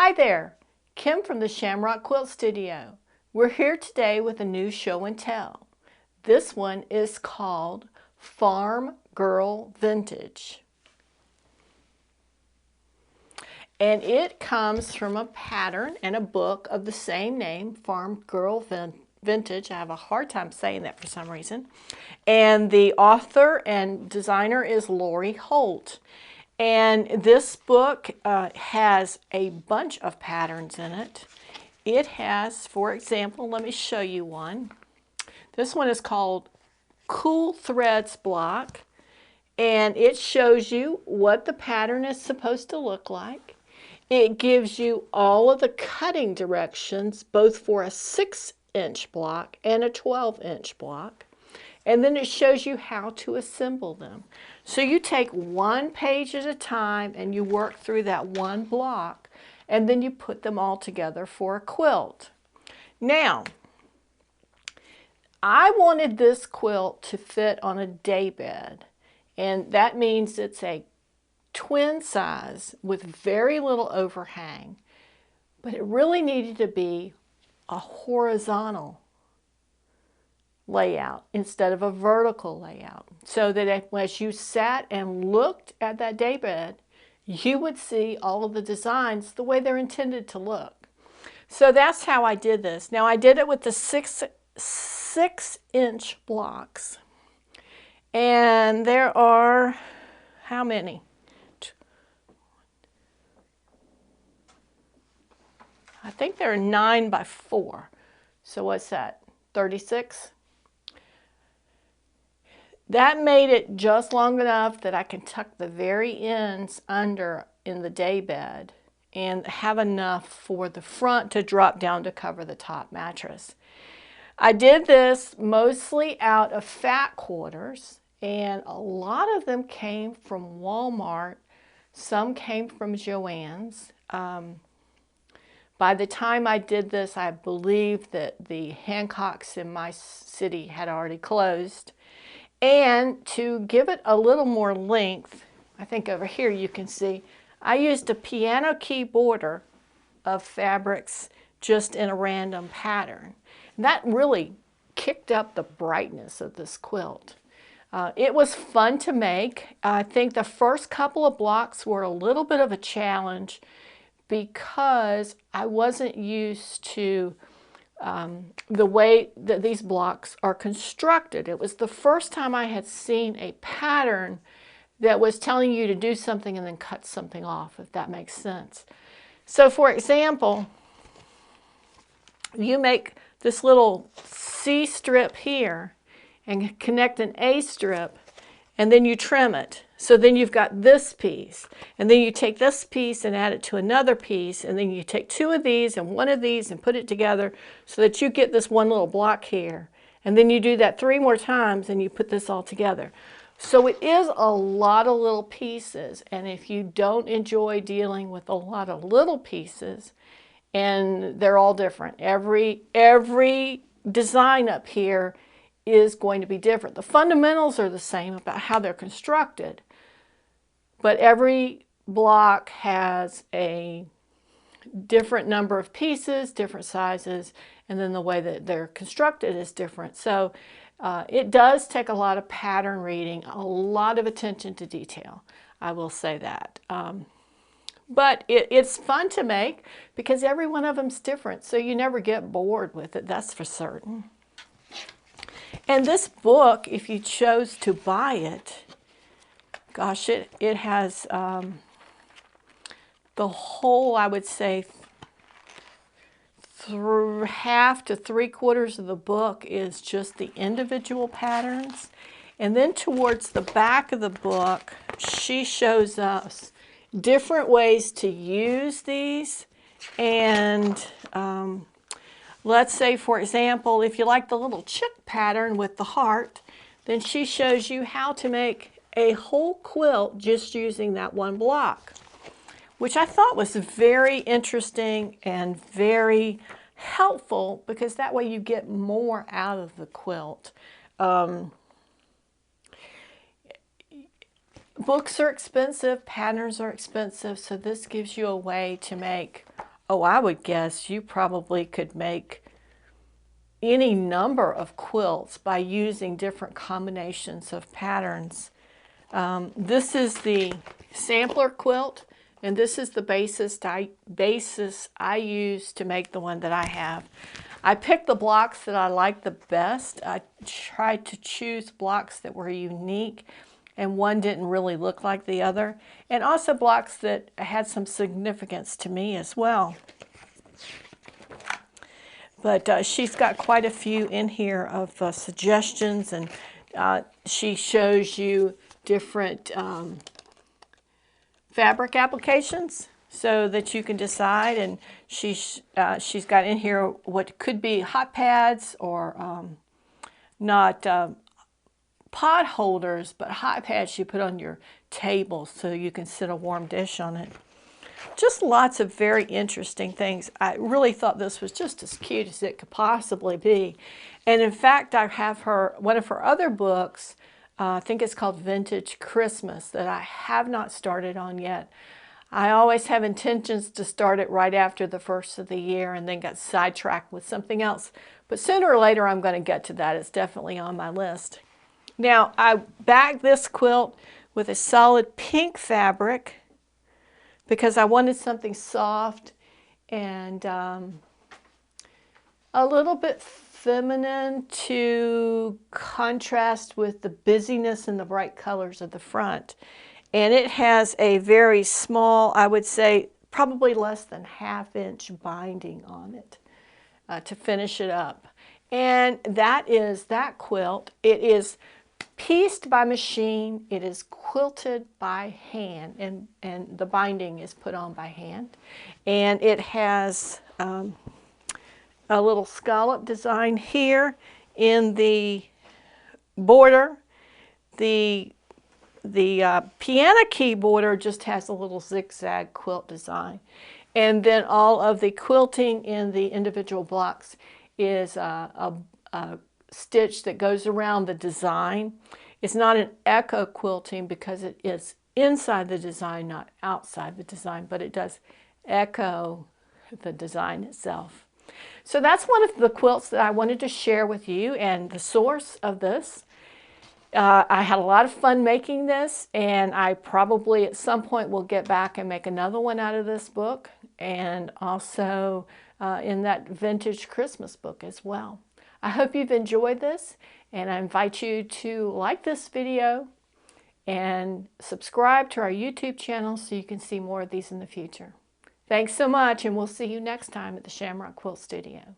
Hi there, Kim from the Shamrock Quilt Studio. We're here today with a new show and tell. This one is called Farm Girl Vintage. And it comes from a pattern and a book of the same name, Farm Girl Vintage. I have a hard time saying that for some reason. And the author and designer is Lori Holt. And this book has a bunch of patterns in it. It has, for example, let me show you one. This one is called Cool Threads Block. And it shows you what the pattern is supposed to look like. It gives you all of the cutting directions, both for a 6-inch block and a 12-inch block. And then it shows you how to assemble them. So you take one page at a time and you work through that one block, and then you put them all together for a quilt. Now, I wanted this quilt to fit on a daybed, and that means it's a twin size with very little overhang, but it really needed to be a horizontal layout instead of a vertical layout, so that as you sat and looked at that daybed, you would see all of the designs the way they're intended to look. So that's how I did this. Now I did it with the six-inch blocks, and there are how many? I think there are 9 by 4. So what's that? 36? That made it just long enough that I can tuck the very ends under in the daybed and have enough for the front to drop down to cover the top mattress. I did this mostly out of fat quarters, and a lot of them came from Walmart. Some came from Joann's. By the time I did this, I believe that the Hancock's in my city had already closed. And to give it a little more length, I think over here you can see, I used a piano key border of fabrics just in a random pattern. And that really kicked up the brightness of this quilt. It was fun to make. I think the first couple of blocks were a little bit of a challenge because I wasn't used to the way that these blocks are constructed. It was the first time I had seen a pattern that was telling you to do something and then cut something off, if that makes sense. So for example, you make this little C strip here and connect an A strip, and then you trim it. So then you've got this piece, and then you take this piece and add it to another piece, and then you take 2 of these and 1 of these and put it together so that you get this one little block here. And then you do that 3 more times and you put this all together. So it is a lot of little pieces, and if you don't enjoy dealing with a lot of little pieces, and they're all different, every design up here is going to be different. The fundamentals are the same about how they're constructed, but every block has a different number of pieces, different sizes, and then the way that they're constructed is different. So it does take a lot of pattern reading, a lot of attention to detail. I will say that. But it's fun to make because every one of them's different, so you never get bored with it, that's for certain. And this book, if you chose to buy it, gosh, it has the whole, I would say, through half to 3/4 of the book is just the individual patterns. And then towards the back of the book, she shows us different ways to use these. And let's say, for example, if you like the little chick pattern with the heart, then she shows you how to make a whole quilt just using that one block, which I thought was very interesting and very helpful because that way you get more out of the quilt. Books are expensive, patterns are expensive, so this gives you a way to make oh, I would guess you probably could make any number of quilts by using different combinations of patterns. This is the sampler quilt, and this is the basis I use to make the one that I have. I picked the blocks that I like the best. I tried to choose blocks that were unique, and one didn't really look like the other, and also blocks that had some significance to me as well. But she's got quite a few in here of suggestions, and she shows you different fabric applications so that you can decide. And she's got in here what could be hot pads or not pot holders, but hot pads you put on your table so you can sit a warm dish on it. Just lots of very interesting things. I really thought this was just as cute as it could possibly be. And in fact, I have one of her other books, I think it's called Vintage Christmas, that I have not started on yet. I always have intentions to start it right after the first of the year and then got sidetracked with something else. But sooner or later, I'm going to get to that. It's definitely on my list. Now, I bagged this quilt with a solid pink fabric because I wanted something soft and a little bit feminine to contrast with the busyness and the bright colors of the front. And it has a very small, I would say, probably less than ½ inch binding on it to finish it up. And that is that quilt. It is pieced by machine, it is quilted by hand, and the binding is put on by hand. And it has a little scallop design here in the border. The piano key border just has a little zigzag quilt design. And then all of the quilting in the individual blocks is a stitch that goes around the design. It's not an echo quilting because it is inside the design, not outside the design, but it does echo the design itself. So that's one of the quilts that I wanted to share with you and the source of this. I had a lot of fun making this, and I probably at some point will get back and make another one out of this book, and also in that Vintage Christmas book as well. I hope you've enjoyed this, and I invite you to like this video and subscribe to our YouTube channel so you can see more of these in the future. Thanks so much, and we'll see you next time at the Shamrock Quilt Studio.